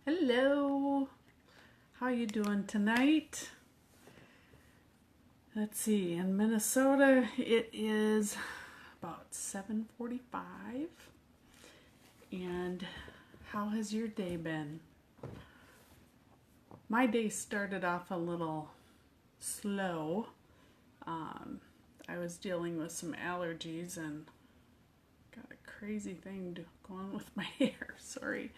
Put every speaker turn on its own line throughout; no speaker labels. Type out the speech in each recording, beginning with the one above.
Hello. How you doing tonight? Let's see. In Minnesota, it is about 7:45. And how has your day been? My day started off a little slow. I was dealing with some allergies and got a crazy thing going with my hair. Sorry.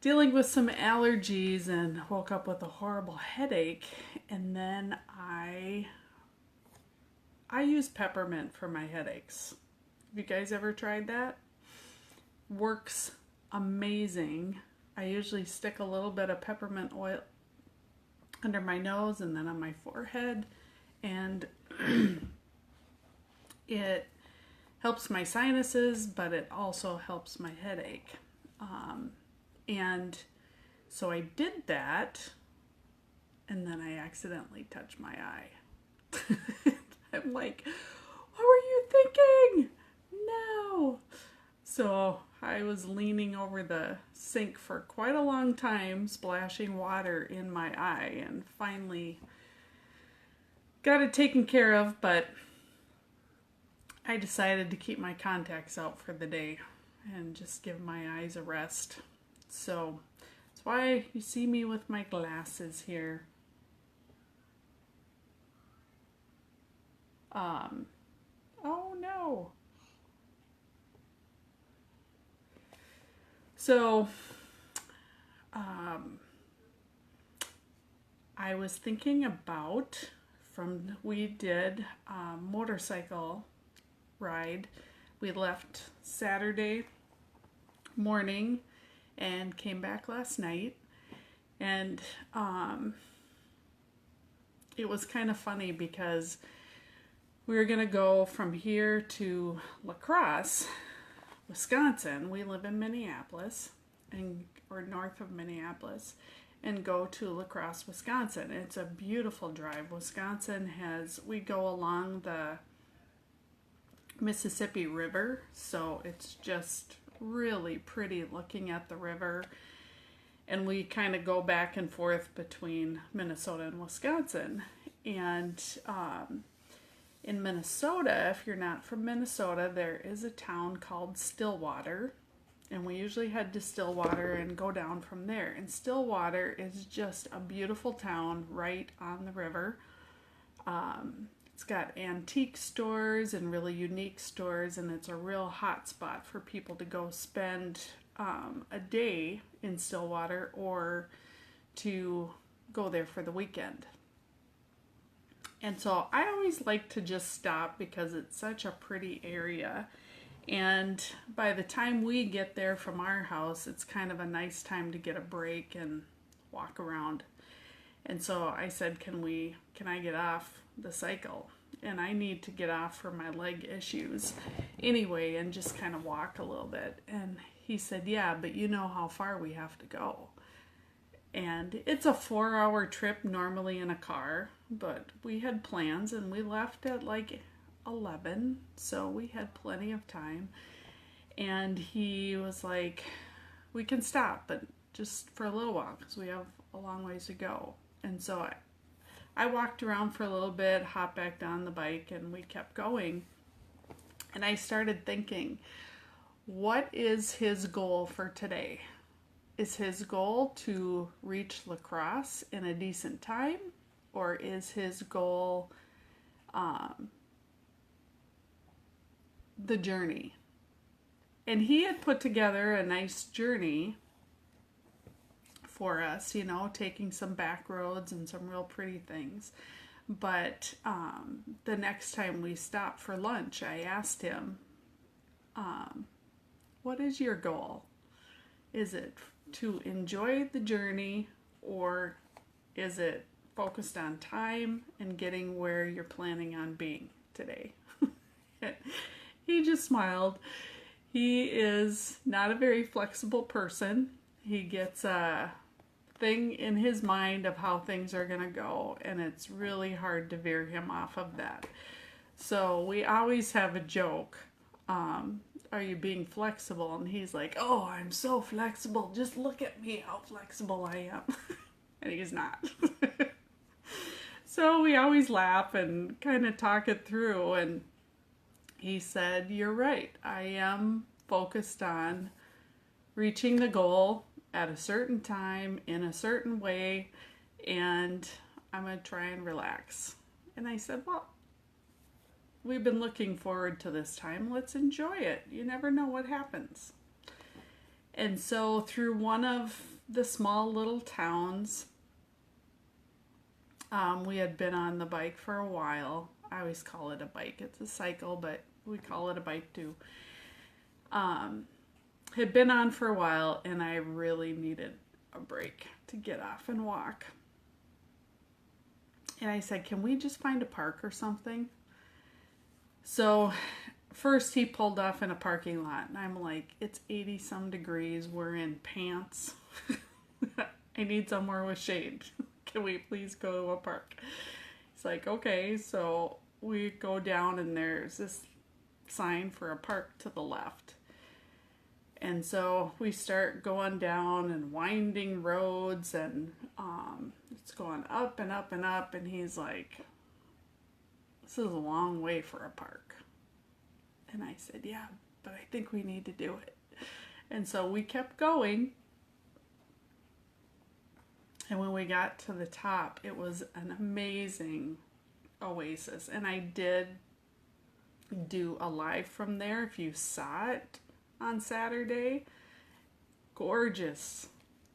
Dealing with some allergies and woke up with a horrible headache, and then I use peppermint for my headaches. Have you guys ever tried that? Works amazing. I usually stick a little bit of peppermint oil under my nose and then on my forehead, and it helps my sinuses, but it also helps my headache. And so I did that, and then I accidentally touched my eye. I'm like, what were you thinking? No. So I was leaning over the sink for quite a long time, splashing water in my eye, and finally got it taken care of, but I decided to keep my contacts out for the day and just give my eyes a rest. So that's why you see me with my glasses here. Oh no. So, I was thinking about we did a motorcycle ride. We left Saturday morning and came back last night, and it was kind of funny because we were going to go from here to La Crosse, Wisconsin. We live in Minneapolis, or north of Minneapolis, and go to La Crosse, Wisconsin. It's a beautiful drive. We go along the Mississippi River, so it's just really pretty looking at the river, and we kind of go back and forth between Minnesota and Wisconsin. And in Minnesota, if you're not from Minnesota, there is a town called Stillwater, and we usually head to Stillwater and go down from there. And Stillwater is just a beautiful town right on the river. It's got antique stores and really unique stores, and it's a real hot spot for people to go spend a day in Stillwater or to go there for the weekend. And so I always like to just stop because it's such a pretty area. And by the time we get there from our house, it's kind of a nice time to get a break and walk around. And so I said, can I get off the cycle? And I need to get off for my leg issues anyway and just kind of walk a little bit. And he said, yeah, but you know how far we have to go. And it's a 4-hour trip normally in a car, but we had plans and we left at like 11, so we had plenty of time. And he was like, we can stop, but just for a little while because we have a long ways to go. And so I walked around for a little bit, hopped back on the bike, and we kept going. And I started thinking, what is his goal for today? Is his goal to reach La Crosse in a decent time? Or is his goal the journey? And he had put together a nice journey for us, taking some back roads and some real pretty things. But the next time we stopped for lunch, I asked him, what is your goal? Is it to enjoy the journey, or is it focused on time and getting where you're planning on being today? He just smiled. He is not a very flexible person. He gets a thing in his mind of how things are going to go, and it's really hard to veer him off of that. So we always have a joke are you being flexible? And he's like, oh, I'm so flexible. Just look at me, how flexible I am. And he's not. So we always laugh and kind of talk it through. And he said, you're right. I am focused on reaching the goal at a certain time in a certain way, and I'm going to try and relax. And I said, well, we've been looking forward to this time. Let's enjoy it. You never know what happens. And so through one of the small little towns, we had been on the bike for a while. I always call it a bike. It's a cycle, but we call it a bike too. Had been on for a while, and I really needed a break to get off and walk. And I said, can we just find a park or something? So first he pulled off in a parking lot, and I'm like, it's 80 some degrees. We're in pants. I need somewhere with shade. Can we please go to a park? It's like, okay. So we go down, and there's this sign for a park to the left. And so we start going down and winding roads, and it's going up and up and up. And he's like, this is a long way for a park. And I said, yeah, but I think we need to do it. And so we kept going. And when we got to the top, it was an amazing Oasis. And I did do a live from there if you saw it on Saturday. Gorgeous,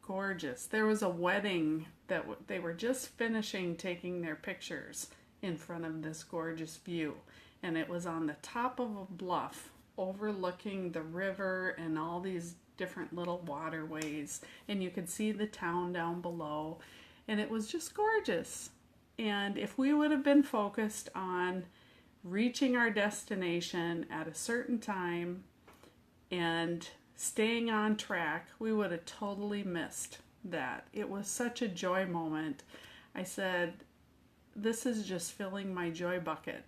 gorgeous. There was a wedding that they were just finishing taking their pictures in front of this gorgeous view. And it was on the top of a bluff overlooking the river and all these different little waterways, and you could see the town down below, and it was just gorgeous. And if we would have been focused on reaching our destination at a certain time and staying on track, we would have totally missed that. It was such a joy moment. I said, this is just filling my joy bucket.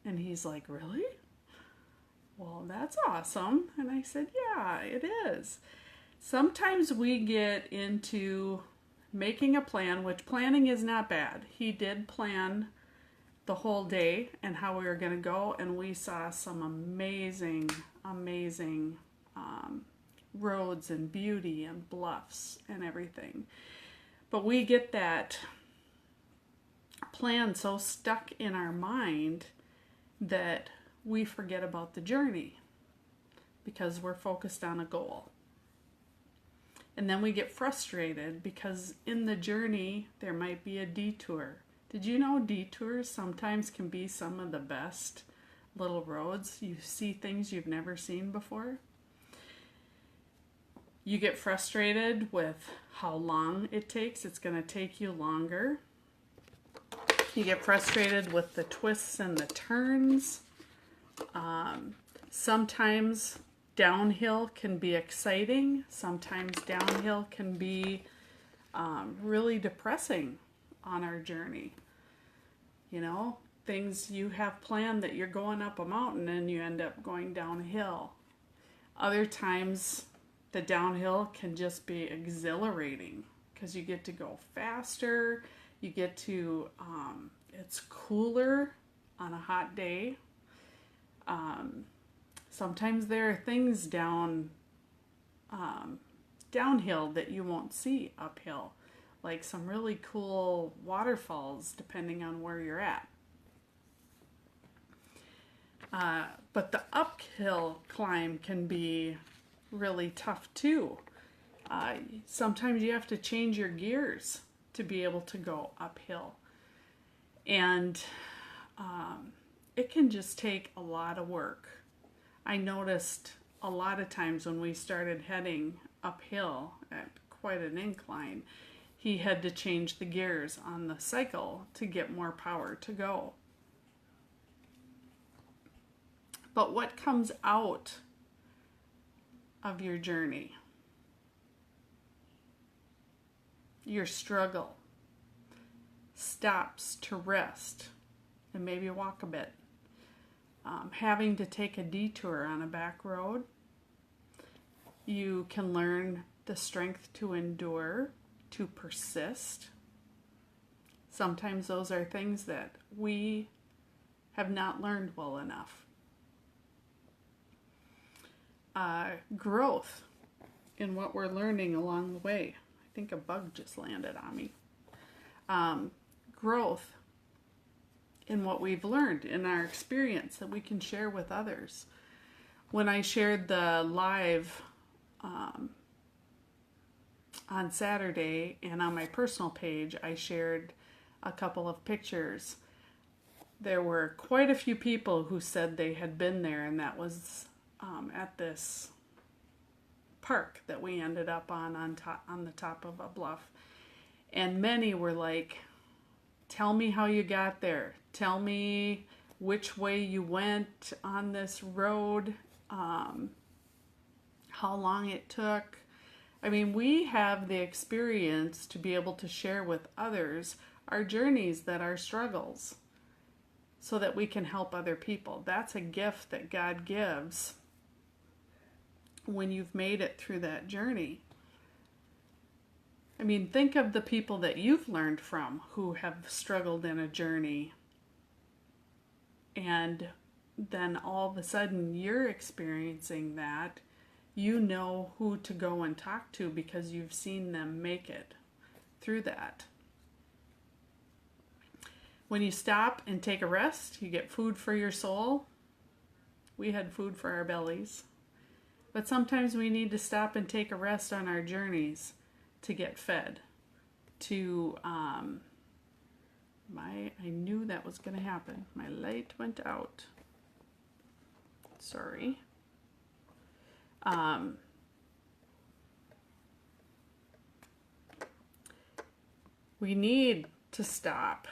And he's like, really? Well, that's awesome. And I said, yeah, it is. Sometimes we get into making a plan, which planning is not bad. He did plan the whole day and how we were going to go, and we saw some amazing, amazing roads and beauty and bluffs and everything. But we get that plan so stuck in our mind that we forget about the journey because we're focused on a goal. And then we get frustrated because in the journey there might be a detour. Did you know detours sometimes can be some of the best little roads? You see things you've never seen before. You get frustrated with how long it takes. It's going to take you longer. You get frustrated with the twists and the turns. Sometimes downhill can be exciting. Sometimes downhill can be really depressing on our journey. You know, things you have planned that you're going up a mountain and you end up going downhill. Other times the downhill can just be exhilarating because you get to go faster. You get to, it's cooler on a hot day. Sometimes there are things downhill that you won't see uphill, like some really cool waterfalls depending on where you're at. But the uphill climb can be really tough too. Sometimes you have to change your gears to be able to go uphill. And it can just take a lot of work. I noticed a lot of times when we started heading uphill at quite an incline, he had to change the gears on the cycle to get more power to go. But what comes out of your journey? Your struggle. Stops to rest and maybe walk a bit. having to take a detour on a back road. You can learn the strength to endure, to persist. Sometimes those are things that we have not learned well enough. Growth in what we're learning along the way. I think a bug just landed on me. Growth in what we've learned in our experience that we can share with others. When I shared the live on Saturday, and on my personal page, I shared a couple of pictures. There were quite a few people who said they had been there, and that was at this park that we ended up on the top of a bluff. And many were like, tell me how you got there. Tell me which way you went on this road, how long it took. I mean, we have the experience to be able to share with others our journeys, that are struggles, so that we can help other people. That's a gift that God gives when you've made it through that journey. I mean, think of the people that you've learned from who have struggled in a journey, and then all of a sudden you're experiencing that. You know who to go and talk to because you've seen them make it through that. When you stop and take a rest, you get food for your soul. We had food for our bellies. But sometimes we need to stop and take a rest on our journeys to get fed. I knew that was going to happen. My light went out. Sorry. We need to stop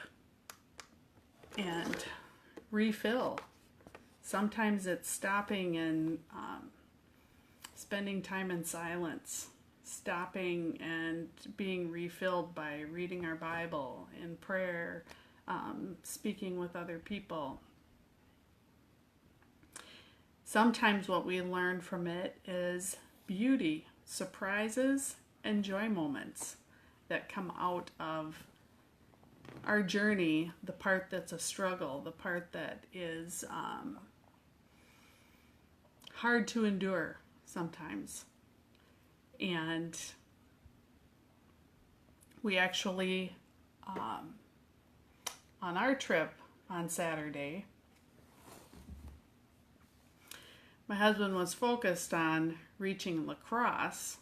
and refill. Sometimes it's stopping and spending time in silence, stopping and being refilled by reading our Bible, in prayer, speaking with other people. Sometimes what we learn from it is beauty, surprises, and joy moments that come out of our journey, the part that's a struggle, the part that is hard to endure sometimes. And we actually, on our trip on Saturday, my husband was focused on reaching La Crosse,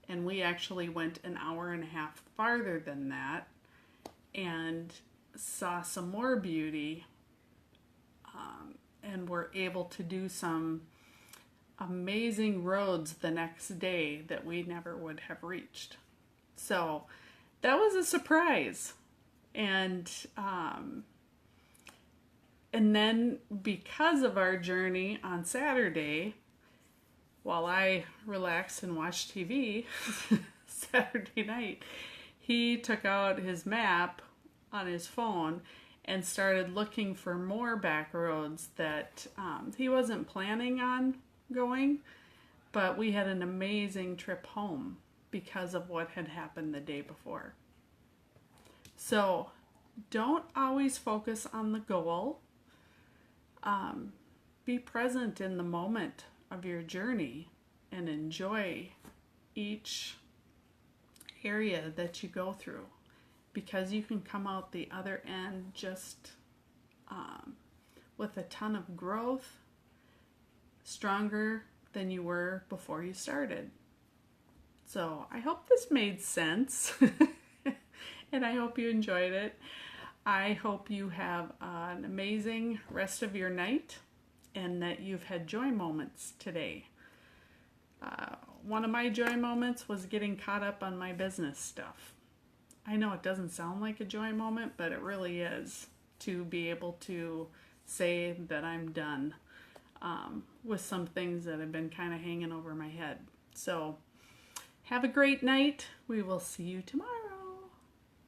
and we actually went an hour and a half farther than that and saw some more beauty, and were able to do some amazing roads the next day that we never would have reached. So that was a surprise. And then because of our journey on Saturday, while I relaxed and watched TV Saturday night, he took out his map on his phone and started looking for more back roads that he wasn't planning on going, but we had an amazing trip home because of what had happened the day before. So don't always focus on the goal. Be present in the moment of your journey and enjoy each area that you go through, because you can come out the other end just with a ton of growth, stronger than you were before you started. So I hope this made sense and I hope you enjoyed it. I hope you have an amazing rest of your night and that you've had joy moments today. One of my joy moments was getting caught up on my business stuff. I know it doesn't sound like a joy moment, but it really is, to be able to say that I'm done with some things that have been kind of hanging over my head. So have a great night. We will see you tomorrow.